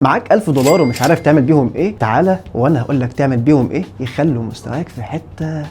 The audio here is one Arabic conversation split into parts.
معاك $1000 ومش عارف تعمل بيهم ايه؟ تعالى وانا هقول لك تعمل بيهم ايه يخلوا مستواك في حتة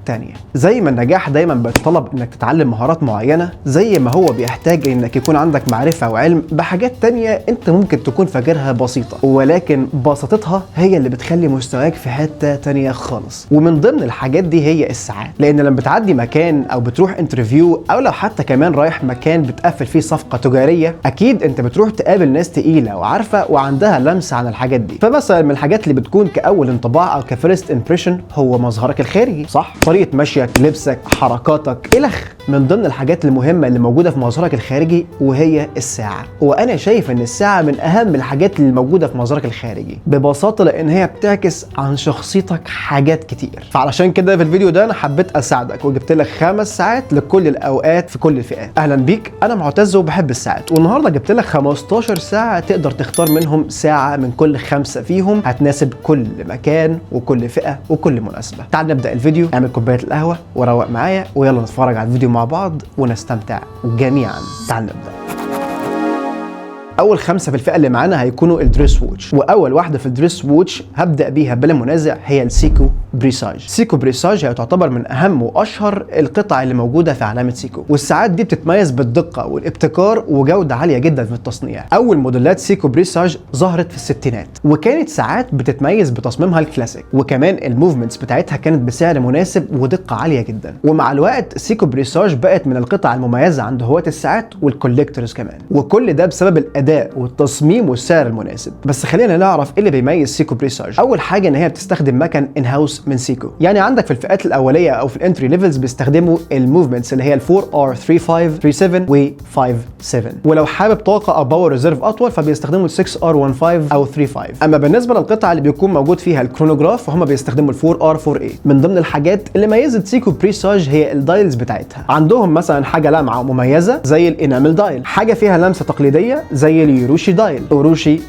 تانية. زي ما النجاح دايما بيتطلب انك تتعلم مهارات معينة، زي ما هو بيحتاج انك يكون عندك معرفة وعلم بحاجات تانية انت ممكن تكون فاكرها بسيطة، ولكن بساطتها هي اللي بتخلي مستواك في حتة تانية خالص. ومن ضمن الحاجات دي هي الساعات، لان لما بتعدي مكان او بتروح انترفيو او لو حتى كمان رايح مكان بتقفل فيه صفقة تجارية، اكيد انت بتروح تقابل ناس تقيلة وعارفة وعندها لمسة عن الحاجات دي. فمثلا من الحاجات اللي بتكون كأول انطباع او كفيرست امبريشن هو مظهرك الخارجي، صح؟ طريقة مشيك، لبسك، حركاتك، إلخ. من ضمن الحاجات المهمة اللي موجودة في مظهرك الخارجي وهي الساعة. وأنا شايف إن الساعة من أهم الحاجات اللي موجودة في مظهرك الخارجي ببساطة، لأن هي بتعكس عن شخصيتك حاجات كتير. فعلشان كده في الفيديو ده أنا حبيت أساعدك وجبت لك 5 ساعات لكل الأوقات في كل الفئات. أهلا بيك، أنا معتز وبحب الساعات، والنهاردة جبت لك 15 ساعة تقدر تختار منهم ساعة من كل 5 فيهم هتناسب كل مكان وكل فئة وكل مناسبة. تعال نبدأ الفيديو. اعمل كوباية القهوة وروق معايا ويلا نتفرج على الفيديو مع بعض ونستمتع جميعا. تعال نبدأ. اول 5 في الفئه اللي معانا هيكونوا الدريس ووتش، واول واحده في الدريس ووتش هبدا بيها بلا منازع هي السيكو بريساج. سيكو بريساج هي تعتبر من اهم واشهر القطع اللي موجوده في علامه سيكو، والساعات دي بتتميز بالدقه والابتكار وجوده عاليه جدا في التصنيع. اول موديلات سيكو بريساج ظهرت في الستينات، وكانت ساعات بتتميز بتصميمها الكلاسيك، وكمان الموفمنتس بتاعتها كانت بسعر مناسب ودقه عاليه جدا. ومع الوقت سيكو بريساج بقت من القطع المميزه عند هواة الساعات والكوليكتورز كمان، وكل ده بسبب الاداء والتصميم والسعر المناسب. بس خلينا نعرف ايه اللي بيميز سيكو بريساج. اول حاجه ان هي بتستخدم مكن ان هاوس من سيكو، يعني عندك في الفئات الاوليه او في الانتري ليفلز بيستخدموا الموفمنتس اللي هي ال 4R 35 37 و 57، ولو حابب طاقه او باور ريزيرف اطول فبيستخدموا ال 6R 15 او 35. اما بالنسبه للقطع اللي بيكون موجود فيها الكرونوجراف فهم بيستخدموا ال 4R 48. من ضمن الحاجات اللي ميزت سيكو بريساج هي الدايلز بتاعتها. عندهم مثلا حاجه لامعه ومميزه زي الانامل دايل، حاجه فيها لمسه تقليديه زي اليوروشي دايل،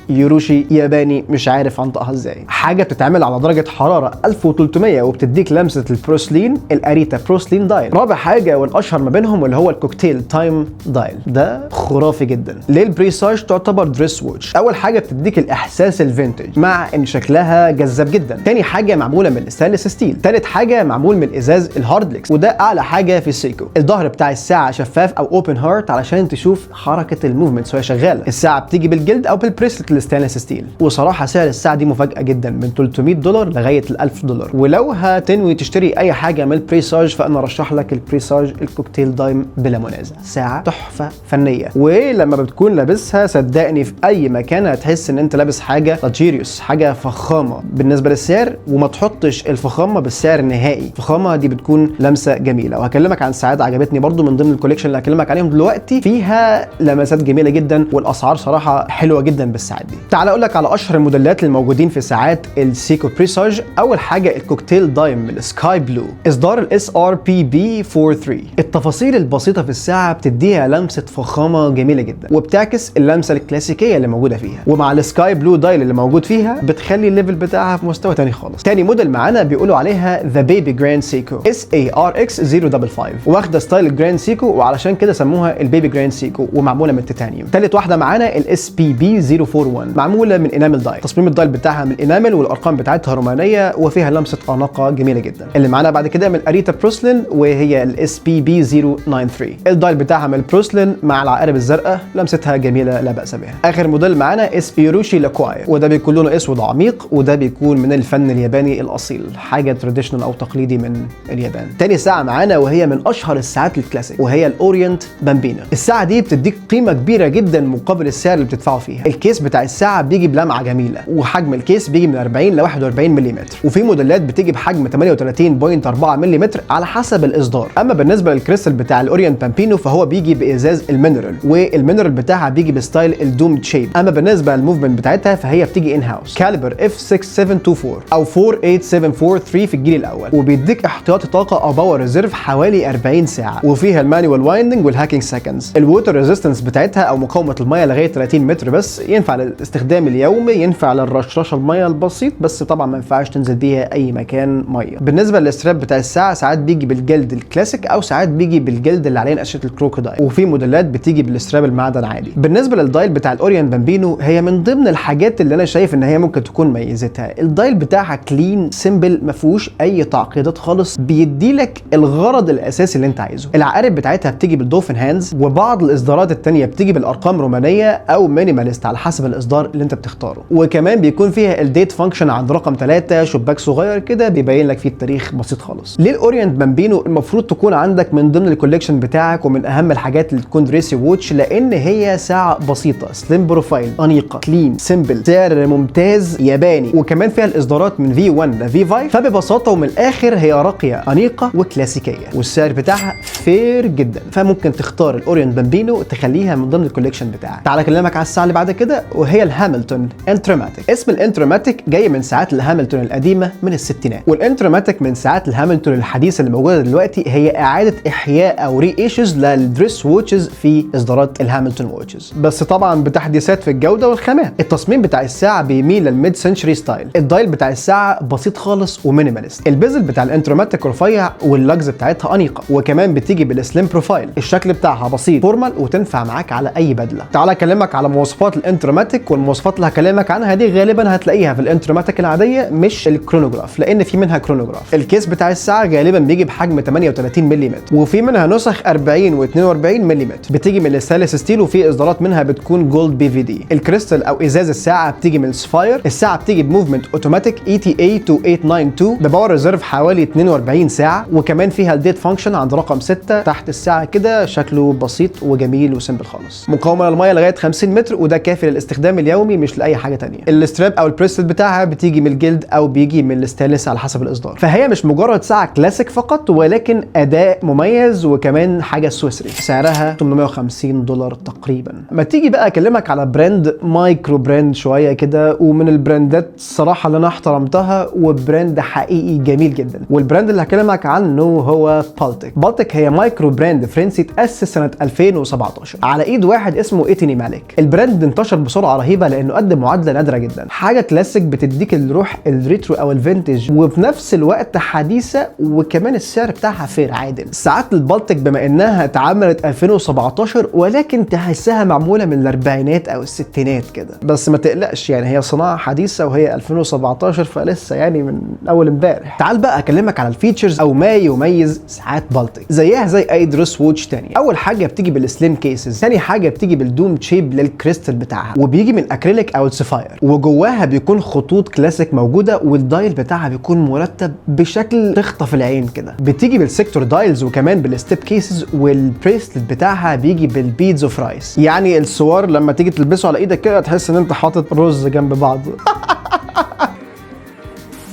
يوروشي ياباني مش عارف انطقها ازاي، حاجه بتتعمل على درجه حراره 1300 وبتديك لمسه البروسلين الاريتا بروسلين دايل. رابع حاجه والاشهر ما بينهم اللي هو الكوكتيل تايم دايل، ده خرافي جدا. ليه البريساج تعتبر دريس ووتش؟ اول حاجه بتديك الاحساس الفينتج مع ان شكلها جذاب جدا. تاني حاجه معموله من الستانلس ستيل. تالت حاجه معمول من الازاز الهاردلكس، وده اعلى حاجه في السيكو. الظهر بتاع الساعه شفاف او اوبن هارت علشان تشوف حركه الموفمنتس وهي شغاله. الساعه بتيجي بالجلد او بالبريسلت الستانلس ستيل، وصراحه سعر الساعه دي مفاجاه جدا، من $300 لغايه $1000. ولو هتنوي تشتري اي حاجه من البريساج فانا ارشح لك البريساج الكوكتيل دايم بلا منازع، ساعه تحفه فنيه، ولما بتكون لابسها صدقني في اي مكان هتحس ان انت لابس حاجه لاجيريوس، حاجه فخامه بالنسبه للسعر، وما تحطش الفخامه بالسعر النهائي. الفخامه دي بتكون لمسه جميله. وهكلمك عن ساعات عجبتني برضو من ضمن الكوليكشن اللي هكلمك عليهم دلوقتي، فيها لمسات جميله جدا والاسعار صراحه حلوه جدا بالساعات دي. تعال اقول لك على اشهر الموديلات الموجودين في ساعات السيكو بريساج. اول حاجه الكوكتيل دايم السكاي بلو، اصدار الاس ار بي بي 43. التفاصيل البسيطه في الساعه بتديها لمسه فخامه جميله جدا وبتعكس اللمسه الكلاسيكيه اللي موجوده فيها، ومع السكاي بلو دايل اللي موجود فيها بتخلي الليفل بتاعها في مستوى تاني خالص. تاني موديل معانا بيقولوا عليها ذا بيبي جراند سيكو SARX 055، واخده ستايل الجراند سيكو وعلشان كده سموها البيبي جراند سيكو، ومعموله من التيتانيوم. تالت واحده معانا الاس بي بي 041، معموله من انامل دايل. تصميم الدايل بتاعها من الانامل والارقام بتاعتها رومانيه وفيها لمسه اناقه جميله جدا. اللي معانا بعد كده من اريتا بروسلين وهي الاس بي بي 093. الدايل بتاعها من البروسلين مع العقارب الزرقاء، لمستها جميله لا باس بها. اخر موديل معانا اس يوروشي لاكواي، وده بيكون لونه اسود عميق، وده بيكون من الفن الياباني الاصيل، حاجه تراديشنال او تقليدي من اليابان. تاني ساعه معانا وهي من اشهر الساعات الكلاسيك وهي الاورينت بامبينو. الساعه دي بتديك قيمه كبيره جدا مقابل السعر اللي بتدفعه فيها. الكيس بتاع الساعه بيجي بلمعه جميله، وحجم الكيس بيجي من 40 ل 41 ملم، وفي موديلات بتيجي بحجم 38.4 ملم على حسب الاصدار. اما بالنسبه للكريستال بتاع الاورينت بامبينو فهو بيجي بازاز المينرال، والمينرال بتاعها بيجي بستايل الدوم شيب. اما بالنسبه للموفمنت بتاعتها فهي بتيجي ان هاوس، كاليبر F6724 او 48743 في الجيل الاول، وبيديك احتياطي طاقه او باور ريزيرف حوالي 40 ساعه، وفيها المانيوال وايندنج والهاكينج سكندز. الووتر ريزيستنس بتاعتها او مقاومه الميه لغايه 30 متر بس، ينفع للاستخدام اليومي، ينفع للرشراشه الميه البسيط، بس طبعا ما ينفعش تنزل بيها اي مكان ميه. بالنسبه للستراب بتاع الساعه ساعات بيجي بالجلد الكلاسيك او ساعات بيجي بالجلد اللي عليه نقشه الكروكودايل، وفي موديلات بتيجي بالستراب المعدن عادي. بالنسبه للدايل بتاع الاوريون بامبينو هي من ضمن الحاجات اللي انا شايف ان هي ممكن تكون ميزتها. الدايل بتاعها كلين سيمبل، ما فيهوش اي تعقيدات خالص، بيديلك الغرض الاساسي اللي انت عايزه. العقارب بتاعتها بتيجي بالدولفين هاندز، وبعض الاصدارات التانية بتيجي بالارقام رومانيه او مينيماليست على حسب الاصدار اللي انت بتختاره. وكمان بيكون فيها الديت فانكشن عند رقم 3، شباك صغير كده بيبين لك فيه التاريخ بسيط خالص. ليه الاورينت بامبينو المفروض تكون عندك من ضمن الكوليكشن بتاعك ومن اهم الحاجات اللي تكون ريسي ووتش؟ لان هي ساعه بسيطه، سليم بروفايل، انيقه، كلين سيمبل، سعر ممتاز، ياباني، وكمان فيها الاصدارات من V1 ل V5. فببساطه ومن الاخر هي راقيه، انيقه وكلاسيكيه، والسعر بتاعها فير جدا. فممكن تختار الاورينت بامبينو تخليها من ضمن الكوليكشن بتاعك. تعال اكلمك على الساعه اللي بعد كده، وهي الهاملتون انترماتيك. اسم الانترماتيك جاي من ساعات الهاملتون القديمه من الستينات، والانترماتيك من ساعات الهاملتون الحديثه اللي موجوده دلوقتي هي اعاده احياء او ري ايشوز للدريس ووتشز في اصدارات الهاملتون ووتشز، بس طبعا بتحديثات في الجوده والخامات. التصميم بتاع الساعه بيميل للميد سنشري ستايل. الدايل بتاع الساعه بسيط خالص ومينيماليست. البيزل بتاع الانترماتيك رفيع، واللجز بتاعتها انيقه، وكمان بتيجي بالسليم بروفايل. الشكل بتاعها بسيط فورمال وتنفع معاك على اي بدله. تعال اكلمك على مواصفات الانترماتيك، والمواصفات اللي هكلمك عنها دي غالبا هتلاقيها في الانترماتيك العاديه مش الكرونوجراف، لان في منها كرونوجراف. الكيس بتاع الساعه غالبا بيجي بحجم 38 ملم، وفي منها نسخ 40 و42 ملم، بتيجي من الستانلس ستيل، وفي اصدارات منها بتكون جولد BVD. الكريستال او ازاز الساعه بتيجي من السفاير. الساعه بتيجي بموفمنت اوتوماتيك ETA 2892 بباور ريزيرف حوالي 42 ساعه، وكمان فيها الديت فانكشن عند رقم 6 تحت الساعه كده، شكله بسيط وجميل وسيمبل خالص. مقاومه للميه لغايه 50 متر، وده كافي للاستخدام اليومي مش لاي حاجه ثانيه. الستراب او البريستل بتاعها بتيجي من الجلد او بيجي من الستانلس على حسب الاصدار. فهي مش مجرد ساعه كلاسيك فقط، ولكن اداء مميز وكمان حاجه سويسري. سعرها $850 تقريبا. ما تيجي بقى اكلمك على براند مايكرو براند شويه كده، ومن البراندات الصراحه اللي انا احترمتها، وبراند حقيقي جميل جدا. والبراند اللي هكلمك عنه هو بالتيك. بالتيك هي مايكرو براند فرنسي تاسس سنه 2017 على ايد واحد اسمه ايتيني مالك. البراند انتشر بسرعه رهيبه لانه قدم معادله نادره جدا، حاجه كلاسيك بتديك الروح الريترو او الفينتج، وفي نفس الوقت حديثه، وكمان السعر بتاعها فير عادل. ساعات البالتيك بما انها اتعملت 2017 ولكن تحسها معموله من الاربعينات او الستينات كده، بس ما تقلقش يعني هي صناعه حديثه وهي 2017 فلسه يعني من اول امبارح. تعال بقى اكلمك على الفيتشرز او ما يميز ساعات بالتيك زيها زي اي دريس ووتش تاني. اول حاجه بتيجي بالسليم كيسز، ثاني حاجه بتيجي بالدوم شيب للكريستال بتاعها، وبيجي من اكريليك او السفاير، وجواها بيكون خطوط كلاسيك موجوده، والدايل بتاعها بيكون مرتب بشكل تخطف العين كده. بتيجي بالسيكتور دايلز وكمان بالستيب كيسز، والبريسلت بتاعها بيجي بالبيدز اوف رايس، يعني الصور لما تيجي تلبسه على ايدك كده تحس ان انت حاطط رز جنب بعض.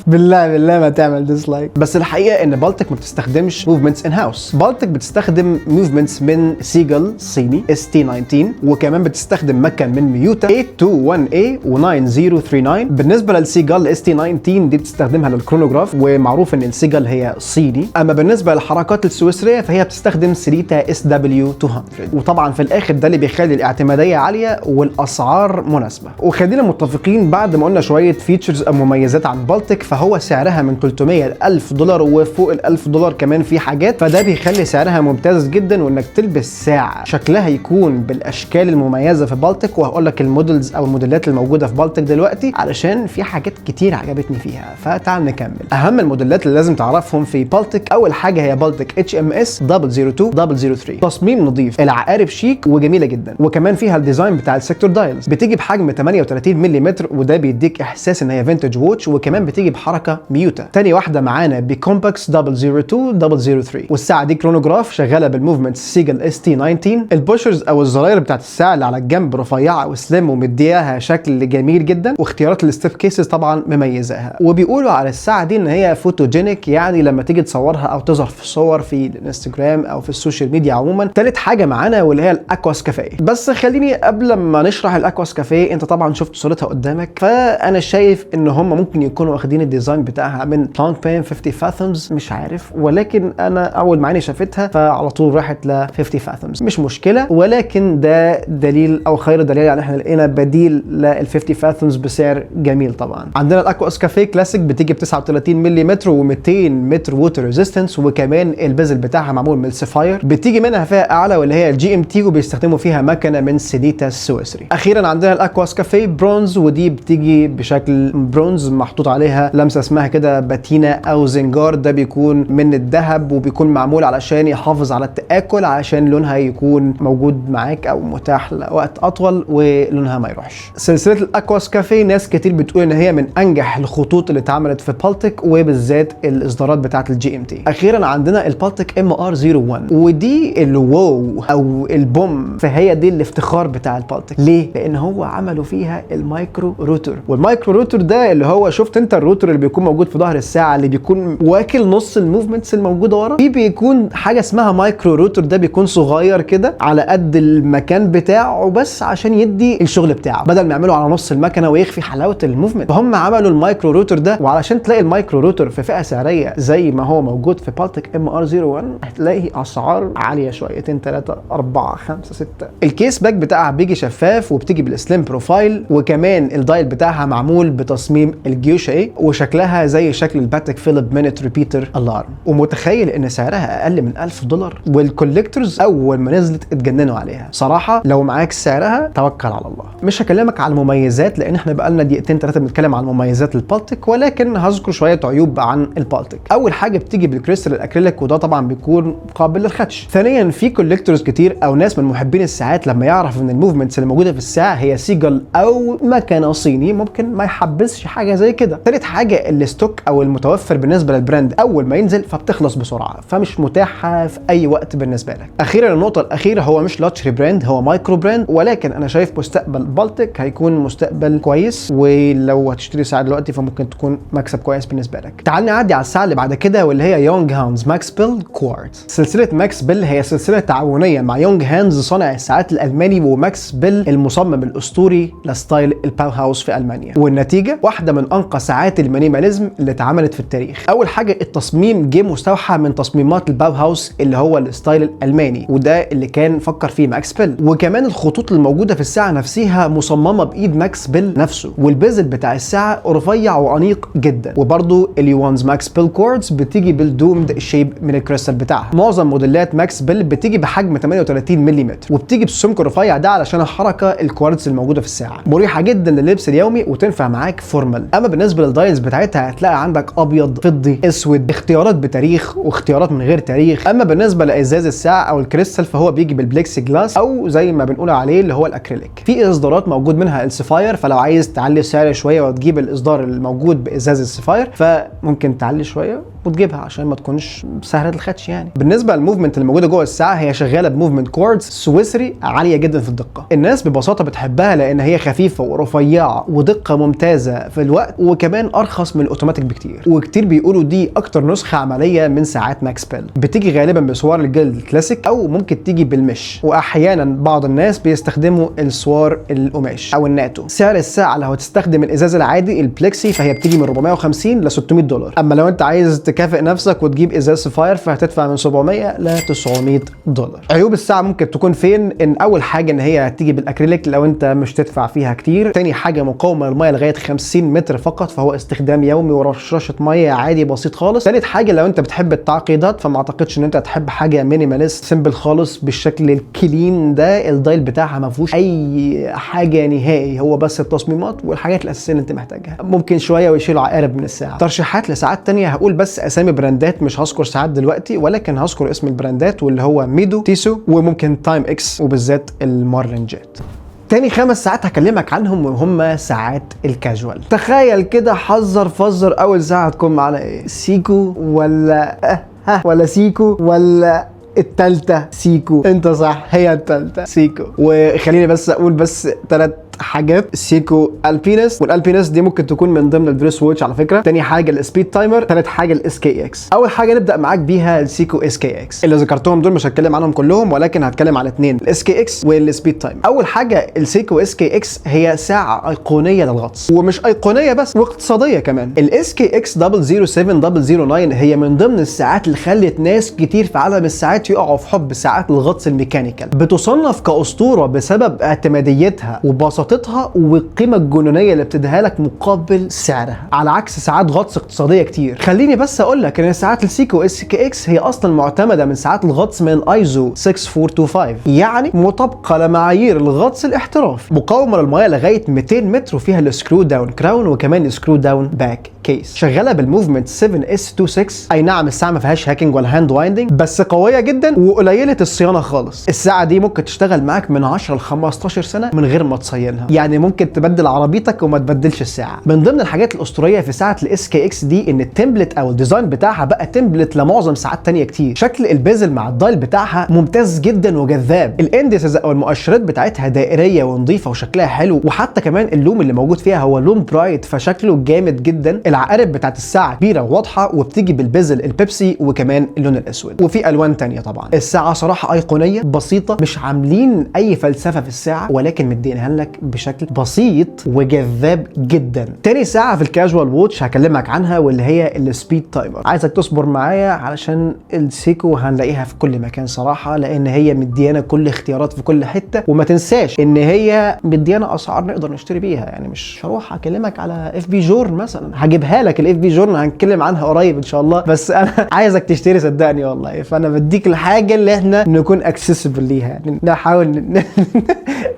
بالله ما تعمل ديسلايك. بس الحقيقه ان بالتيك ما بتستخدمش موفمنتس ان هاوس. بالتيك بتستخدم موفمنتس من سيجل صيني ST19، وكمان بتستخدم مكن من ميوتا 821A و9039. بالنسبه للسيجل ST19 دي بتستخدمها للكرونوجراف، ومعروف ان السيجل هي صيني. اما بالنسبه للحركات السويسريه فهي بتستخدم سريتا SW200. وطبعا في الاخر ده اللي بيخلي الاعتماديه عاليه والاسعار مناسبه. وخلينا متفقين بعد ما قلنا شويه فيتشرز او مميزات عن بالتيك، فهو سعرها من 300 ل $1000 وفوق $1000 كمان في حاجات، فده بيخلي سعرها ممتاز جدا. وانك تلبس ساعه شكلها يكون بالاشكال المميزه في بالتيك، وهقول لك المودلز او الموديلات الموجوده في بالتيك دلوقتي علشان في حاجات كتير عجبتني فيها. فتعال نكمل. اهم الموديلات اللي لازم تعرفهم في بالتيك، اول حاجه هي بالتيك HMS 002-003. تصميم نظيف، العقارب شيك وجميله جدا، وكمان فيها الديزاين بتاع السيكتور دايلز. بتيجي بحجم 38 ملم، وده بيديك احساس ان هي فينتج ووتش، وكمان بتيجي حركه ميوتا. تاني واحده معانا بكومباكس 002-003، والساعه دي كرونوجراف شغاله بالموفمنت سيجل ST19. البوشرز او الزراير بتاعت الساعه اللي على الجنب رفيعه وسليم ومدياها شكل جميل جدا، واختيارات الستيب كيسز طبعا مميزاها. وبيقولوا على الساعه دي ان هي فوتوجينيك، يعني لما تيجي تصورها او تظهر في صور في الانستجرام او في السوشيال ميديا عموما. تالت حاجه معانا واللي هي الاكواس كافيه. بس خليني قبل ما نشرح الاكواس كافيه، انت طبعا شفت صورتها قدامك، فانا شايف ان هم ممكن يكونوا واخدين الديزاين بتاعها من بلانت بين 50 فاثمز، مش عارف، ولكن انا اول ما عيني شافتها فعلى طول راحت ل 50 فاثمز. مش مشكله، ولكن ده دليل او خير دليل يعني احنا لقينا بديل لل 50 فاثمز بسعر جميل. طبعا عندنا الاكوا اسكافيه كلاسيك بتيجي ب 39 ملم و200 متر ووتر ريزيستنس، وكمان البزل بتاعها معمول من السفاير، بتيجي منها فئه اعلى واللي هي الجي ام تي، وبيستخدموا فيها مكنه من سيديتا السويسري. اخيرا عندنا الاكوا اسكافيه برونز، ودي بتيجي بشكل برونز محطوط عليها لمسه اسمها كده باتينا او زنجار، ده بيكون من الذهب وبيكون معمول علشان يحافظ على التآكل، علشان لونها يكون موجود معاك او متاح لوقت اطول ولونها ما يروحش. سلسله الاكوا اسكافيه ناس كتير بتقول ان هي من انجح الخطوط اللي اتعملت في بالتيك، وبالذات الاصدارات بتاعه الجي ام تي. اخيرا عندنا البالتيك ام ار 01، ودي الواو او البوم، فهي دي الافتخار بتاع البالتيك. ليه؟ لان هو عملوا فيها المايكرو روتور، والمايكرو روتور ده اللي هو شفت انت الروتور اللي بيكون موجود في ظهر الساعه اللي بيكون واكل نص الموفمنتس الموجوده ورا، في بيكون حاجه اسمها مايكرو روتور، ده بيكون صغير كده على قد المكان بتاعه بس عشان يدي الشغل بتاعه، بدل ما يعملوا على نص المكنه ويخفي حلاوه الموفمنت، فهم عملوا المايكرو روتور ده. وعلشان تلاقي المايكرو روتور في فئه سعريه زي ما هو موجود في بالتيك ام ار 01 هتلاقي اسعار عاليه شويتين 3 4 5 6. الكيس باك بتاعها بيجي شفاف وبتيجي بالسليم بروفايل، وكمان الدايل بتاعها معمول بتصميم الجيوشي، وشكلها زي شكل الباتيك فيليب مينيت ريبيتر الارم. ومتخيل ان سعرها اقل من $1000، والكوليكتورز اول ما نزلت اتجننوا عليها. صراحه لو معاك سعرها توكل على الله. مش هكلمك على المميزات لان احنا بقالنا دقيقتين 3 بنتكلم عن مميزات البالتيك، ولكن هذكر شويه عيوب عن البالتيك. اول حاجه بتيجي بالكريستال الاكريليك، وده طبعا بيكون قابل للخدش. ثانيا في كوليكتورز كتير او ناس من محبين الساعات لما يعرف ان الموفمنتس اللي موجوده في الساعه هي سيجل او مكنه صيني ممكن ما يحبسش حاجه زي كده. ثالث حاجه الستوك او المتوفر بالنسبه للبراند اول ما ينزل فبتخلص بسرعه، فمش متاحه في اي وقت بالنسبه لك. اخيرا النقطه الاخيره، هو مش لاتشري براند، هو مايكرو براند، ولكن انا شايف مستقبل بالتيك هيكون مستقبل كويس، ولو هتشتري ساعه دلوقتي فممكن تكون مكسب كويس بالنسبه لك. تعال نعدي على الساعه اللي بعد كده واللي هي يونج هاندز ماكس بيل كوارتز. سلسله ماكس بيل هي سلسله تعاونيه مع يونج هاندز صانع الساعات الالماني، وماكس بيل المصمم الاسطوري لستايل الباو هاوس في المانيا، والنتيجه واحده من انقى ساعات المينيماليزم اللي اتعملت في التاريخ. اول حاجه التصميم جه مستوحى من تصميمات الباو هاوس اللي هو الستايل الالماني، وده اللي كان فكر فيه ماكس بيل. وكمان الخطوط الموجوده في الساعه نفسها مصممه بايد ماكس بيل نفسه، والبيزل بتاع الساعه رفيع وانيق جدا. وبرده اليوانز ماكس بيل كوردز بتيجي بالدومد شيب من الكريستال بتاعها. معظم موديلات ماكس بيل بتيجي بحجم 38 ملم، وبتيجي بالسمك الرفيع ده علشان الحركه الكوارتز الموجوده في الساعه، مريحه جدا لللبس اليومي وتنفع معاك فورمال. اما بالنسبه للدايلز بتاعتها هتلاقي عندك ابيض، فضي، اسود، اختيارات بتاريخ واختيارات من غير تاريخ. اما بالنسبه لازاز الساعه او الكريستال فهو بيجي بالبلكسي جلاس او زي ما بنقول عليه اللي هو الاكريليك. في اصدارات موجود منها السفاير، فلو عايز تعلي السعر شويه وتجيب الاصدار الموجود بازاز السفاير فممكن تعلي شويه وتجيبها عشان ما تكونش سهله الخدش يعني. بالنسبه للموفمنت اللي موجوده جوه الساعه هي شغاله بموفمنت كوردز سويسري عاليه جدا في الدقه. الناس ببساطه بتحبها لان هي خفيفه ورفيعه ودقه ممتازه في الوقت، وكمان ارخص من الاوتوماتيك بكتير. وكتير بيقولوا دي اكتر نسخه عمليه من ساعات ماكس بيل. بتيجي غالبا بسوار الجلد الكلاسيك او ممكن تيجي بالمش، واحيانا بعض الناس بيستخدموا السوار القماش او الناتو. سعر الساعه لو هتستخدم الازاز العادي البلكسي فهي بتيجي من 450 ل $600. اما لو انت عايز تكافئ نفسك وتجيب ازاز سفاير فهتدفع من 700 ل $900. عيوب الساعه ممكن تكون فين؟ ان اول حاجه ان هي هتيجي بالاكريليك لو انت مش تدفع فيها كتير. تاني حاجه مقاومه للميه لغايه 50 متر فقط، فهو استخدام يومي ورشاشه ميه عادي بسيط خالص. تالت حاجه لو انت بتحب التعقيدات فما اعتقدش ان انت تحب حاجه مينيماليست سيمبل خالص بالشكل الكلين ده. الدايل بتاعها ما فيهوش اي حاجه نهائي، هو بس التصميمات والحاجات الاساسيه اللي انت محتاجها. ممكن شويه ويشيلوا عقارب من الساعه. ترشيحات لساعات تانية هقول بس اسامي براندات، مش هذكر ساعات دلوقتي ولكن هذكر اسم البراندات واللي هو ميدو، تيسو، وممكن تايم اكس، وبالذات المارلين جيت. تاني 5 ساعات هكلمك عنهم وهم ساعات الكاجوال. تخيل كده حذر فزر اول ساعه هتكون معانا ايه؟ سيكو ولا ولا سيكو ولا التالتة سيكو؟ انت صح، هي التالتة سيكو. وخليني بس اقول 3 حاجات: سيكو البينس، والالبينس دي ممكن تكون من ضمن البريس ووتش على فكره. تاني حاجه السبيد تايمر. تالت حاجه الاس كي اكس. اول حاجه نبدا معاك بيها السيكو اس كي اكس. اللي ذكرتهم دول مش هتكلم عنهم كلهم، ولكن هتكلم على اثنين: الاس كي اكس والسبيد تايمر. اول حاجه السيكو اس كي اكس هي ساعه ايقونيه للغطس، ومش ايقونيه بس، واقتصاديه كمان. الاس كي اكس 007 هي من ضمن الساعات اللي خلت ناس كتير في عالم الساعات يقعوا في حب ساعات الغطس الميكانيكال. بتصنف كاسطوره بسبب اعتماديتها وبساطتها والقيمه الجنونيه اللي بتديها لك مقابل سعرها، على عكس ساعات غطس اقتصاديه كتير. خليني بس اقول لك ان ساعات السيكو اس كي اكس هي اصلا معتمده من ساعات الغطس من ايزو 6425، يعني مطابقه لمعايير الغطس الاحترافي، مقاومه للميه لغايه 200 متر، وفيها السكرو داون كراون وكمان السكرو داون باك كيس. شغاله بالموفمنت 7S26. اي نعم الساعه ما فيهاش هاكينج ولا هاند وايندنج، بس قويه جدا وقليله الصيانه خالص. الساعه دي ممكن تشتغل معاك من 10 ل 15 سنه من غير ما تصينها، يعني ممكن تبدل عربيتك وما تبدلش الساعه. من ضمن الحاجات الاسطوريه في ساعه الاس كي اكس دي ان التمبلت او الديزاين بتاعها بقى تمبلت لمعظم ساعات تانية كتير. شكل البيزل مع الدايل بتاعها ممتاز جدا وجذاب. الاندسز او المؤشرات بتاعتها دائريه ونظيفه وشكلها حلو، وحتى كمان اللوم اللي موجود فيها هو لوم برايت فشكله جامد جدا. العقارب بتاعت الساعه كبيره وواضحه، وبتيجي بالبيزل البيبسي وكمان اللون الاسود، وفي الوان تانية طبعا. الساعه صراحه ايقونيه بسيطه، مش عاملين اي فلسفه في الساعه، ولكن مدينها لك بشكل بسيط وجذاب جدا. تاني ساعه في الكاجوال ووتش هكلمك عنها واللي هي السبيد تايمر. عايزك تصبر معايا علشان السيكو هنلاقيها في كل مكان صراحه، لان هي مديانا كل اختيارات في كل حته. وما تنساش ان هي مديانا اسعار نقدر نشتري بيها، يعني مش هروح اكلمك على اف بي جورن مثلا، هجيبها لك الاف بي جورن هنتكلم عنها قريب ان شاء الله، بس انا عايزك تشتري صدقني والله. فانا بديك الحاجه اللي احنا نكون اكسسبل ليها، يعني نحاول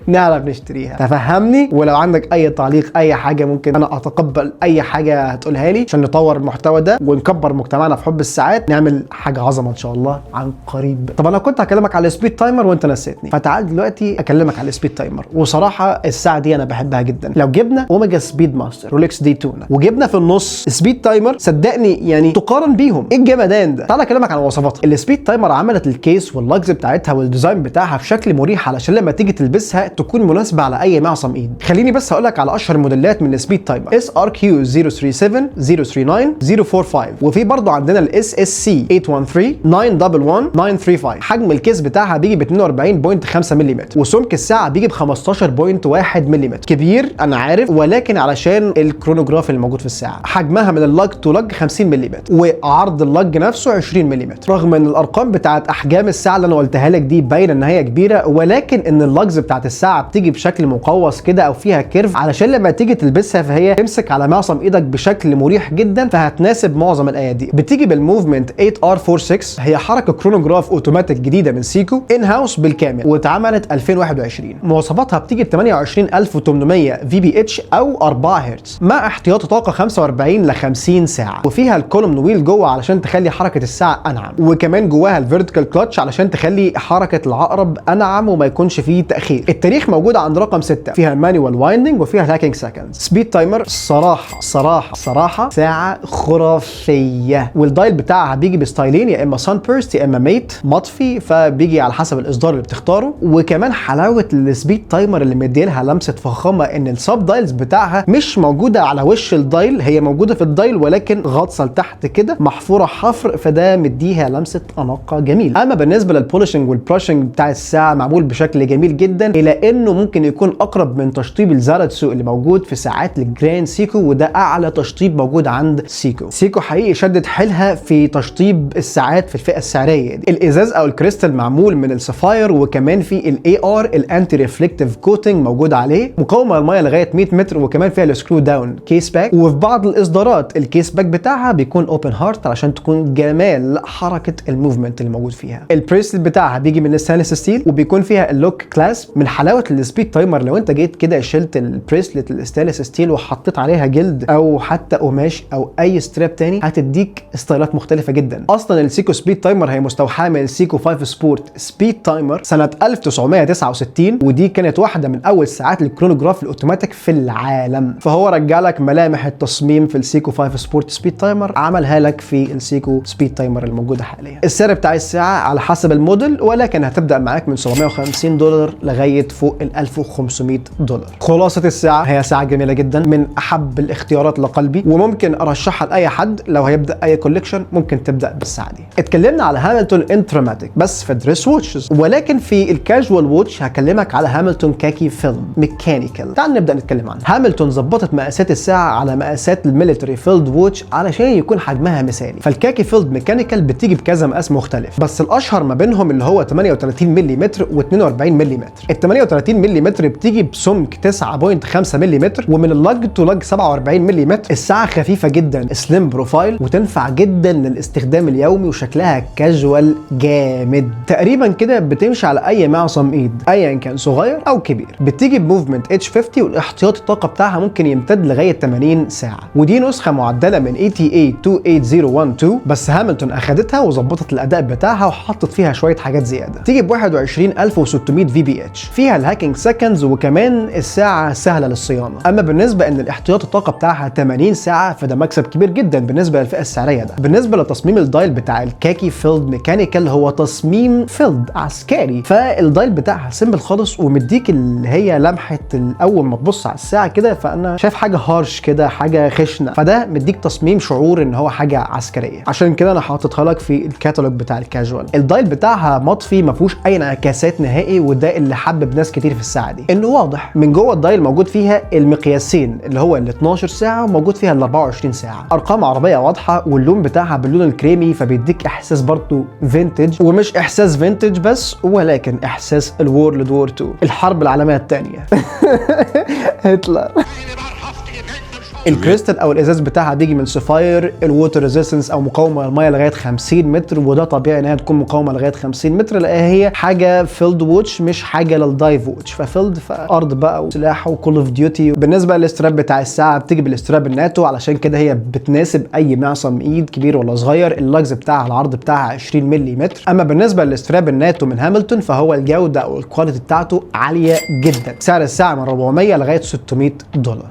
نعرف نشتريها، تفهمني؟ ولو عندك اي تعليق اي حاجه ممكن انا اتقبل اي حاجه هتقولها لي عشان نطور المحتوى ده ونكبر مجتمعنا في حب الساعات، نعمل حاجه عظمه ان شاء الله عن قريب. طب انا كنت هكلمك على السبيد تايمر وانت نسيتني، فتعال دلوقتي اكلمك على السبيد تايمر. وصراحه الساعه دي انا بحبها جدا. لو جبنا اوميجا سبيد ماستر رولكس ديتونا وجبنا في النص سبيد تايمر، صدقني يعني تقارن بيهم ايه الجمدان ده. تعال اكلمك عن وصفاتها. السبيد تايمر عملت الكيس واللاجز بتاعتها والديزاين بتاعها بشكل مريح علشان لما تيجي تلبسها تكون مناسبه على اي معصم ايد. خليني بس هقول لك على اشهر موديلات من السبيد تايمر: SRQ 037 039 045، وفي برضه عندنا الاس اس سي 813 911 935. حجم الكيس بتاعها بيجي ب 42.5 ملم، وسمك الساعه بيجي ب 15.1 ملم. كبير انا عارف، ولكن علشان الكرونوجراف اللي موجود في الساعه. حجمها من اللاج تو لاج 50 ملم، وعرض اللاج نفسه 20 ملم. رغم ان الارقام بتاعت احجام الساعه اللي انا قلتها لك دي باينه ان هي كبيره، ولكن ان اللاجز بتاعت الساعه بتيجي بشكل مقوس كده او فيها كيرف علشان لما تيجي تلبسها فهي تمسك على معصم ايدك بشكل مريح جدا، فهتناسب معظم الايادي. بتيجي بالموفمنت 8R46، هي حركه كرونوجراف اوتوماتيك جديده من سيكو ان هاوس بالكامل، واتعملت 2021. مواصفاتها بتيجي ب 28800 في بي اتش او 4 هرتز، مع احتياطي طاقه 45 ل 50 ساعه، وفيها الكولوم ويل جوه علشان تخلي حركه الساعه انعم، وكمان جواها الفيرتيكال كلتش علشان تخلي حركه العقرب انعم وما يكونش فيه تاخير. التاريخ موجود عند رقم 6، فيها مانيوال وايندنج وفيها تاكينج سكندز. سبيد تايمر صراحه ساعه خرافيه، والدايل بتاعها بيجي بستايلين، يا اما سان بيرست يا اما ميت مطفي، فبيجي على حسب الاصدار اللي بتختاره. وكمان حلاوه السبيد تايمر اللي مديلها لمسه فخامه ان السب دايلز بتاعها مش موجوده على وش الدايل، هي موجوده في الدايل ولكن غاطسه لتحت كده محفوره حفر، فده مديها لمسه اناقه جميل. اما بالنسبه للبولشنج والبراشنج بتاع الساعه معمول بشكل جميل جدا، الى انه ممكن يكون اقرب من تشطيب الزاراتسو اللي موجود في ساعات الجراند سيكو، وده اعلى تشطيب موجود عند سيكو. سيكو حقيقي شدت حيلها في تشطيب الساعات في الفئه السعريه دي. الازاز او الكريستال معمول من السفاير، وكمان في الاي ار الانتي ريفلكتيف كوتنج موجود عليه، مقاومه للميه لغايه 100 متر، وكمان فيها السكرو داون كيس باك. وفي بعض الاصدارات الكيس باك بتاعها بيكون اوبن هارت علشان تكون جمال حركه الموفمنت اللي موجود فيها. البريسلت بتاعها بيجي من الستانلس ستيل، وبيكون فيها اللوك كلاس. من حلاوه السبيد تايمر لو انت جيت كده شلت البريسلت الستانلس ستيل وحطيت عليها جلد او حتى قماش او اي ستراب تاني، هتديك ستايلات مختلفه جدا. اصلا السيكو سبيد تايمر هي مستوحاه من السيكو 5 سبورت سبيد تايمر سنه 1969، ودي كانت واحده من اول ساعات الكرونوجراف الاوتوماتيك في العالم. فهو رجع لك ملامح التصميم في السيكو 5 سبورت سبيد تايمر، عملها لك في السيكو سبيد تايمر الموجوده حاليا. السعر بتاع الساعه على حسب الموديل، ولكن هتبدا معاك من $750 لغايه فوق ال $1500 $500. خلاصة الساعة هي ساعة جميلة جدا، من احب الاختيارات لقلبي، وممكن ارشحها لاي حد لو هيبدا اي كوليكشن ممكن تبدا بالساعة دي. اتكلمنا على هاملتون انتراماتيك بس في دريس ووتشز، ولكن في الكاجوال ووتش هكلمك على هاملتون كاكي فيلد ميكانيكال. تعال نبدا نتكلم عنها. هاملتون ظبطت مقاسات الساعة على مقاسات الميليتري فيلد ووتش علشان يكون حجمها مثالي. فالكاكي فيلد ميكانيكال بتيجي بكذا مقاس مختلف، بس الاشهر ما بينهم اللي هو 38 ملم و42 ملم. ال 38 ملم بتيجي بسمك 9.5 ملم، ومن اللج تو لج 47 ملم. الساعة خفيفة جدا، سليم بروفايل، وتنفع جدا للاستخدام اليومي، وشكلها كاجوال جامد. تقريبا كده بتمشي على اي معصم ايد ايا كان صغير او كبير. بتيجي بموفمنت اتش 50، والاحتياطي الطاقة بتاعها ممكن يمتد لغاية 80 ساعة، ودي نسخة معدلة من ETA 28012. بس هاملتون اخدتها وظبطت الاداء بتاعها وحطت فيها شوية حاجات زيادة. تيجي ب 21600 VBH، فيها الهاكينج سكندز، وكمان الساعة سهلة للصيانة. اما بالنسبة ان الاحتياطي الطاقة بتاعها 80 ساعة فده مكسب كبير جدا بالنسبة للفئة السعرية ده. بالنسبة لتصميم الدايل بتاع الكاكي فيلد ميكانيكال، هو تصميم فيلد عسكري، فالدايل بتاعها سيمبل خالص، ومديك اللي هي لمحة اول ما تبص على الساعة كده، فانا شايف حاجة هارش كده، حاجة خشنة، فده مديك تصميم شعور ان هو حاجة عسكرية. عشان كده انا حاططها لك في الكاتالوج بتاع الكاجوال. الدايل بتاعها مطفي، ما فيهوش اي انعكاسات نهائي، وده اللي حبب ناس كتير في الساعة دي، انه واضح من جوه الدايل موجود فيها المقياسين اللي هو ال 12 ساعة، وموجود فيها ال 24 ساعة. ارقام عربية واضحة، واللون بتاعها باللون الكريمي، فبيديك احساس برضه فينتج، ومش احساس فينتج بس، ولكن احساس الورلد وور 2، الحرب العالمية الثانية. هتلر. الكريستال او الازاز بتاعها بيجي من سفاير. الووتر ريزيستنس او مقاومه للميه لغايه 50 متر، وده طبيعي انها تكون مقاومه لغايه 50 متر، لان هي حاجه فيلد ووتش مش حاجه للدايف ووتش، ففيلد فارض بقى وسلاح وكول اوف ديوتي. بالنسبه للاستراب بتاع الساعه بتيجي بالاستراب الناتو، علشان كده هي بتناسب اي معصم ايد كبير ولا صغير. اللجز بتاعها العرض بتاعها 20 ملم. اما بالنسبه للاستراب الناتو من هاملتون فهو الجوده او الكواليتي بتاعته عاليه جدا. سعر الساعه من 400 لغايه $600.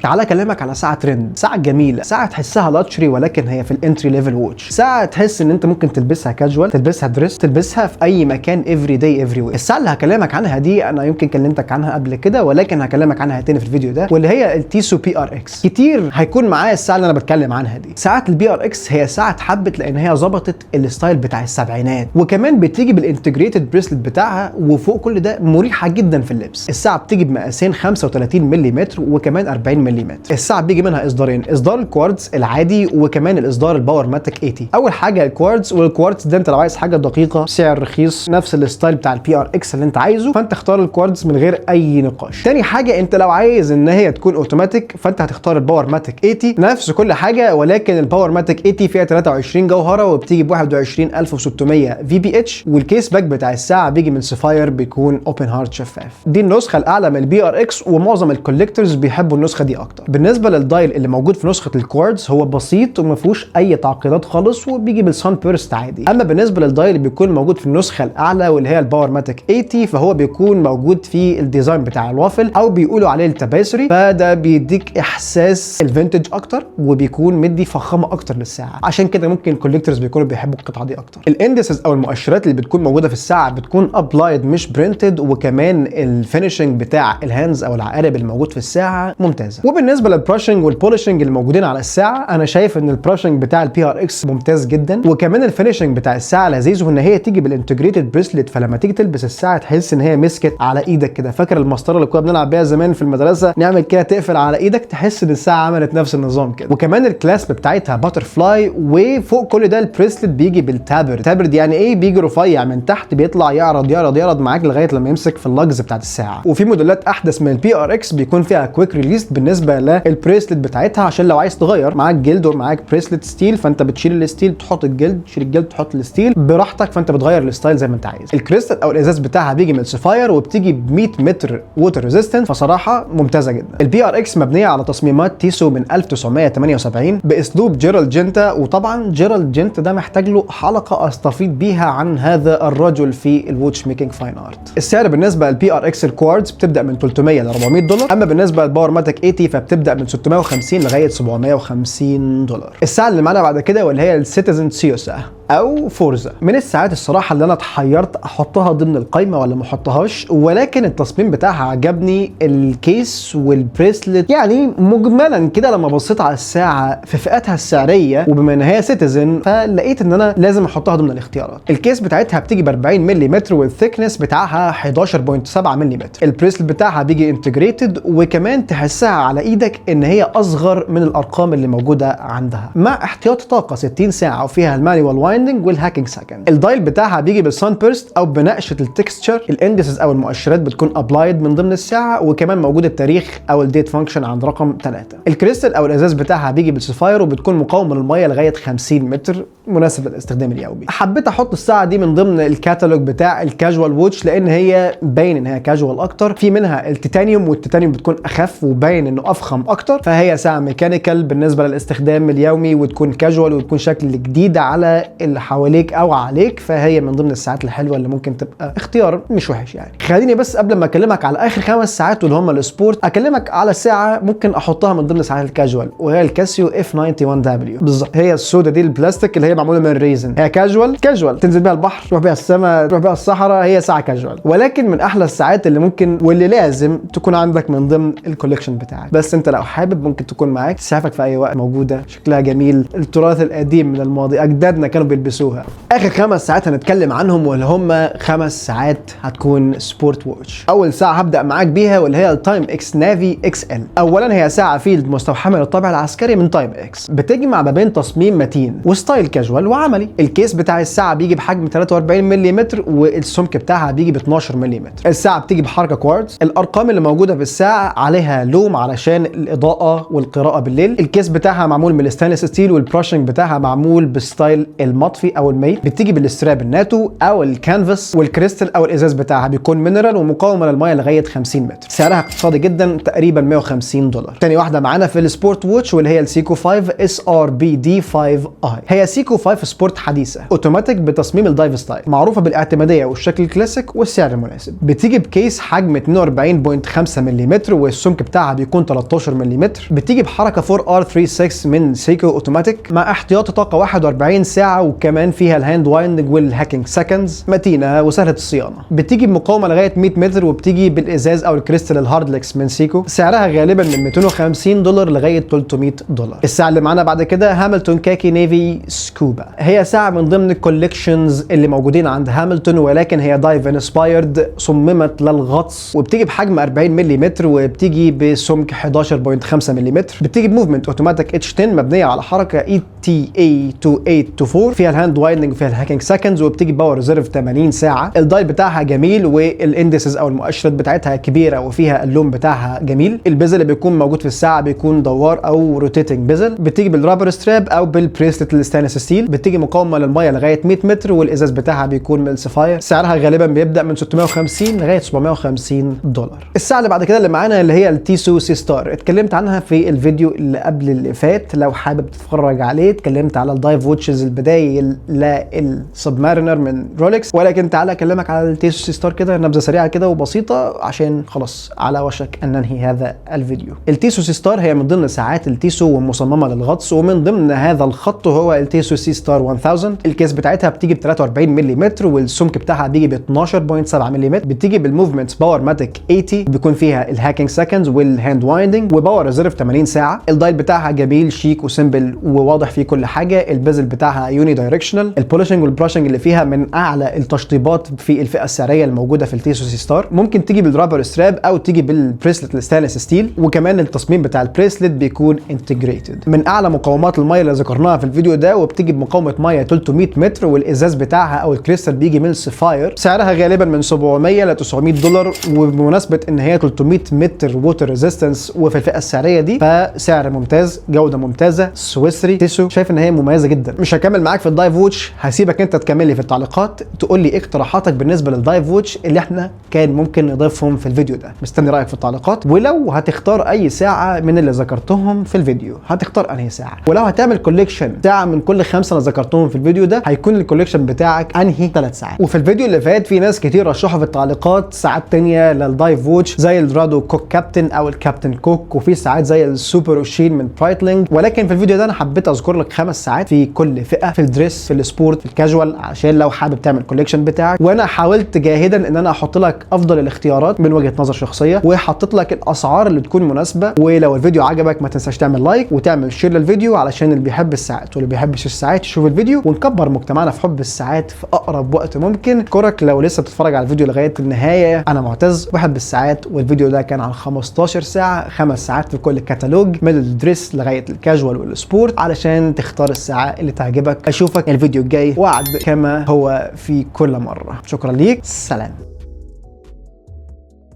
تعال اكلمك على ساعه ترند، ساعه جميله، ساعه تحسها لاتشري ولكن هي في الانتري ليفل ووتش. ساعه تحس ان انت ممكن تلبسها كاجوال، تلبسها دريس، تلبسها في اي مكان افري داي افري وير. الساعه اللي هكلمك عنها دي انا يمكن كلمتك عنها قبل كده، ولكن هكلمك عنها تاني في الفيديو ده، واللي هي التيسو PRX. كتير هيكون معايا الساعه اللي انا بتكلم عنها دي. ساعه الPRX هي ساعه حبت لان هي ظبطت الستايل بتاع السبعينات، وكمان بتيجي بالانتجريتد بريسلت بتاعها، وفوق كل ده مريحه جدا في اللبس. الساعه بتيجي بمقاسين 35 ملم وكمان 40 ملم. الساعه بيجي منها اصدارين، اصدار الكوارتز العادي وكمان الاصدار الباور ماتيك 80. اول حاجه الكوارتز، والكوارتز ده انت لو عايز حاجه دقيقه سعر رخيص نفس الستايل بتاع الPRX اللي انت عايزه، فانت اختار الكوارتز من غير اي نقاش. تاني حاجه انت لو عايز ان هي تكون اوتوماتيك فانت هتختار الباور ماتيك 80، نفس كل حاجه، ولكن الباور ماتيك 80 فيها 23 جوهره وبتيجي ب 21600 VBH. والكيس باك بتاع الساعه بيجي من سفاير، بيكون اوبن هارت شفاف. دي النسخه الاعلى من الPRX، ومعظم الكوليكتورز بيحبوا النسخه دي اكتر. بالنسبه للدايل اللي موجود في نسخه الكوارتز هو بسيط وما فيهوش اي تعقيدات خالص، وبيجي بالسان بيرست عادي. اما بالنسبه للدايل اللي بيكون موجود في النسخه الاعلى واللي هي الباور ماتيك 80 فهو بيكون موجود في الديزاين بتاع الوافل او بيقولوا عليه التباسري، فده بيديك احساس الفينتج اكتر، وبيكون مدي فخامه اكتر للساعه. عشان كده ممكن الكوليكتورز بيكونوا بيحبوا القطعه دي اكتر. الاندسز او المؤشرات اللي بتكون موجوده في الساعه بتكون ابلايد مش برينتد، وكمان الفينيشنج بتاع الهاندز او العقارب اللي موجود في الساعه ممتازه. وبالنسبه للبراشنج والبولشنج اللي موجودين على الساعه، انا شايف ان البراشنج بتاع الPRX ممتاز جدا، وكمان الفينيشنج بتاع الساعه لذيذ، وان هي تيجي بالانتجريتد بريسلت، فلما تيجي تلبس الساعه تحس ان هي مسكت على ايدك كده. فاكر المسطره اللي كنا بنلعب بيها زمان في المدرسه، نعمل كده تقفل على ايدك، تحس ان الساعه عملت نفس النظام كده. وكمان الكلاسب بتاعتها باتر فلاي، وفوق كل ده البريسلت بيجي بالتابر. تابر دي يعني ايه؟ بيجي رفيع من تحت، بيطلع يعرض يعرض يعرض معاك لغايه لما يمسك في اللجز بتاعت الساعه. وفي موديلات احدث من الPRX بيكون فيها كويك ريليس بالنسبه للبريسلت بتاعتها، عشان لو عايز تغير معاك جلد ومعاك بريسلت ستيل، فانت بتشيل الستيل تحط الجلد، تشيل الجلد تحط الستيل براحتك، فانت بتغير الستايل زي ما انت عايز. الكريستال او الازاز بتاعها بيجي من سفاير، وبتيجي ب 100 متر ووتر ريزيستنت، فصراحه ممتازه جدا. الPRX مبنيه على تصميمات تيسو من 1978 باسلوب جيرالد جينتا، وطبعا جيرالد جينتا ده محتاج له حلقه استفيض بيها عن هذا الرجل في الواتش ميكينج فاين ارت. السعر بالنسبه للPRX الكوارتز بتبدا من 300 ل $400، اما بالنسبه للباور ماتيك 80 فبتبدا من 650 لغايه $750. الساعه اللي معانا بعد كده واللي هي السيتيزن سيوسا، او فورزا. من الساعات الصراحه اللي انا اتحيرت احطها ضمن القائمه ولا ما احطهاش، ولكن التصميم بتاعها عجبني، الكيس والبريسلت. يعني مجملا كده لما بصيت على الساعه في فئاتها السعريه وبما ان هي سيتيزن، فلقيت ان انا لازم احطها ضمن الاختيارات. الكيس بتاعتها بتيجي ب 40 ملم والثيكنس بتاعها 11.7 ملم. البريسلت بتاعها بيجي انتجريتد، وكمان تحسها على ايدك ان هي اصغر من الارقام اللي موجوده عندها، مع احتياطي طاقه 60 ساعه وفيها المانيوال وايندنج والهاكينج سكند. الدايل بتاعها بيجي بالسان بيرست او بنقشه التكستشر. الاندسز او المؤشرات بتكون ابلايد من ضمن الساعه، وكمان موجود التاريخ او الديت فانكشن عند رقم 3. الكريستال او الازاز بتاعها بيجي بالسفاير وبتكون مقاومه للميه لغايه 50 متر، مناسب للاستخدام اليومي. حبيت احط الساعه دي من ضمن الكاتالوج بتاع الكاجوال ووتش لان هي باين ان هي كاجوال اكتر. في منها التيتانيوم، والتيتانيوم بتكون اخف وباين انه افخم اكتر، فهي ساعه ميكانيكال بالنسبه للاستخدام اليومي، وتكون كاجوال وتكون شكل جديد على اللي حواليك او عليك. فهي من ضمن الساعات الحلوه اللي ممكن تبقى اختيار مش وحش يعني. خليني بس قبل ما اكلمك على اخر 5 ساعات واللي هم السبورت، اكلمك على ساعه ممكن احطها من ضمن ساعات الكاجوال، وهي الكاسيو اف 91 دبليو. بالظبط، هي السودا دي البلاستيك اللي هي معموله من الريزن. هي كاجوال تنزل بيها البحر، تروح بيها السماء، تروح بيها الصحراء. هي ساعه كاجوال، ولكن من احلى الساعات اللي ممكن واللي لازم تكون عندك من ضمن الكوليكشن بتاعك. بس انت لو حابب ممكن تكون معاك، تسعفك في اي وقت، موجوده، شكلها جميل، التراث القديم من الماضي، اجدادنا كانوا بيلبسوها. اخر 5 ساعات هنتكلم عنهم واللي هم 5 ساعات هتكون سبورت ووتش. اول ساعه هبدا معاك بيها واللي هي التايم اكس نافي اكس ال. اولا هي ساعه فيلد مستوحمه للطابع العسكري من تايم اكس، بتجمع ما بين تصميم متين وستايل كاجوال وعملي. الكيس بتاع الساعه بيجي بحجم 43 ملم والسمك بتاعها بيجي ب 12 ملم. الساعه بتيجي بحركه كوارتز. الارقام اللي موجوده في الساعه عليها لوم علشان الاضاءه والقراءه بالليل. الكيس بتاعها معمول من الستانلس ستيل، والبراشنج بتاعها معمول بالستايل المطفي او الميت. بتيجي بالستراب الناتو او الكانفاس، والكريستال او الازاز بتاعها بيكون مينرال ومقاومه للميه لغايه 50 متر. سعرها اقتصادي جدا، تقريبا $150. تاني واحده معانا في السبورت ووتش واللي هي السيكو 5 اس ار بي دي 5 اي. هي سيكو 5 سبورت حديثه اوتوماتيك بتصميم الدايف ستايل، معروفه بالاعتماديه والشكل الكلاسيك والسعر المناسب. بتيجي بكيس حجم 42.5 ملم والسمك بتاعها بيكون 13 ملم. بتيجي بحركه 4R36 من سيكو اوتوماتيك مع احتياطي طاقه 41 ساعه، وكمان فيها الهاند وايندنج والهاكينج سكندز، متينه وسهله الصيانه. بتيجي بمقاومه لغايه 100 متر، وبتيجي بالازاز او الكريستال الهاردلكس من سيكو. سعرها غالبا من $250 لغايه $300. الساعه اللي معانا بعد كده هاملتون كاكي نيفي سكوبا. هي ساعه من ضمن الكوليكشنز اللي موجودين عند هاملتون، ولكن هي دايف انسبايرد، صممت للغطس، وبتيجي بحجم 40 ملم وبتيجي بسمك 11.5 ملم. بتيجي بموفمنت اوتوماتيك اتش 10 مبنيه على حركه ETA2824، فيها الهاند وايندنج وفيها الهاكينج سكندز، وبتيجي باور ريزيرف 80 ساعه. الدايل بتاعها جميل، والاندسز او المؤشرات بتاعتها كبيره وفيها اللون بتاعها جميل. البيزل اللي بيكون موجود في الساعه بيكون دوار او روتيتنج بيزل. بتيجي بالرابر ستراب او بالبريسلت الستانلس ستيل. بتيجي مقاومه للميه لغايه 100 متر، والازاز بتاعها بيكون من السفاير. سعرها غالبا بيبدا من 650 لغايه $750. الساعه اللي بعد كده اللي معانا اللي هي التيسو سي ستار، اتكلمت عنها في الفيديو اللي قبل اللي فات، لو حابب تتفرج عليه. اتكلمت على الدايف ووتشز البدايل للسبمارينر من رولكس، ولكن تعالى اكلمك على التيسو سي ستار كده نبذه سريعه كده وبسيطه عشان خلاص على وشك ان ننهي هذا الفيديو. التيسو سي ستار هي من ضمن ساعات التيسو ومصممه للغطس، ومن ضمن هذا الخط هو التيسو سي ستار 1000. الكيس بتاعتها بتيجي ب 43 ملم والسمك بتاعها بيجي ب 12.7 ملم. بتيجي بالموفمنت باور ماتيك 80، بيكون فيها الهاكينج سكندز والهاند وايندنج وباور ريزيرف 80 ساعه. الدايل بتاعها جميل شيك وسيمبل وواضح فيه كل حاجه. البيزل بتاعها يوني دايركشنال. البولشنج والبراشنج اللي فيها من اعلى التشطيبات في الفئه السعريه الموجوده في التيسو سي ستار. ممكن تيجي بالرابر ستراب او تيجي بالبريسلت الستانلس ستيل، وكمان التصميم بتاع البريسلت بيكون انتجريتد. من اعلى مقاومات الميه اللي ذكرناها في الفيديو ده، وبتيجي بمقاومه ميه 300 متر، والازاز بتاعها او الكريستال بيجي من سفاير. سعرها غالبا من 700 ل $900، وبمناسبه ان هي 300 متر ووتر ريزيستنس وفي الفئه السعريه دي، فسعر ممتاز، جوده ممتازه، سويسري تيسو. شايف ان هي مميزه جدا. مش هكمل معاك في الدايف ووتش، هسيبك انت تكمل لي في التعليقات تقول لي اقتراحاتك بالنسبه للدايف ووتش اللي احنا كان ممكن نضيفهم في الفيديو ده. مستني رايك في التعليقات، ولو هتختار اي ساعه من اللي ذكرتهم في الفيديو هتختار انهي ساعه، ولو هتعمل كوليكشن ساعه من كل 5 اللي ذكرتهم في الفيديو ده هيكون الكوليكشن بتاعك انهي 3 ساعات. وفي الفيديو اللي فات في ناس كتير رشحوا في التعليقات ساعات تانية للدايف ووتش زي الرادو كوك كابتن او الكابتن كوك، وفي ساعات زي السوبر اوشين من برايتلينج، ولكن في الفيديو ده انا حبيت اذكر لك 5 ساعات في كل فئه، في الدريس، في السبورت، في الكاجوال عشان لو حابب تعمل كوليكشن بتاعك. وانا حاولت جاهدا ان انا احط لك افضل الاختيارات من وجهة نظر شخصية، وحطيت لك الاسعار اللي تكون مناسبة. ولو الفيديو عجبك ما تنساش تعمل لايك وتعمل شير للفيديو علشان اللي بيحب الساعات واللي بيحبش الساعات يشوف الفيديو، ونكبر مجتمعنا في حب الساعات في اقرب وقت ممكن. اشكرك لو لسه بتتفرج على الفيديو لغاية النهاية. انا معتز بحب الساعات، والفيديو ده كان عن 15 ساعة، 5 ساعات في كل كتالوج من الدريس لغاية الكاجوال والسبورت علشان تختار الساعة اللي تعجبك. اشوفك الفيديو الجاي، وعد كما هو في كل مرة. شكرا ليك، سلام.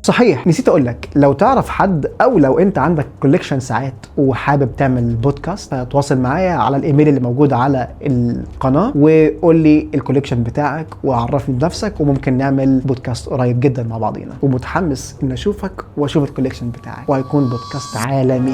صحيح نسيت اقول لك، لو تعرف حد او لو انت عندك كوليكشن ساعات وحابب تعمل بودكاست، تواصل معايا على الايميل اللي موجود على القناه وقول لي الكوليكشن بتاعك وعرفني بنفسك، وممكن نعمل بودكاست قريب جدا مع بعضينا. ومتحمس ان اشوفك واشوف الكوليكشن بتاعك، وهيكون بودكاست عالمي.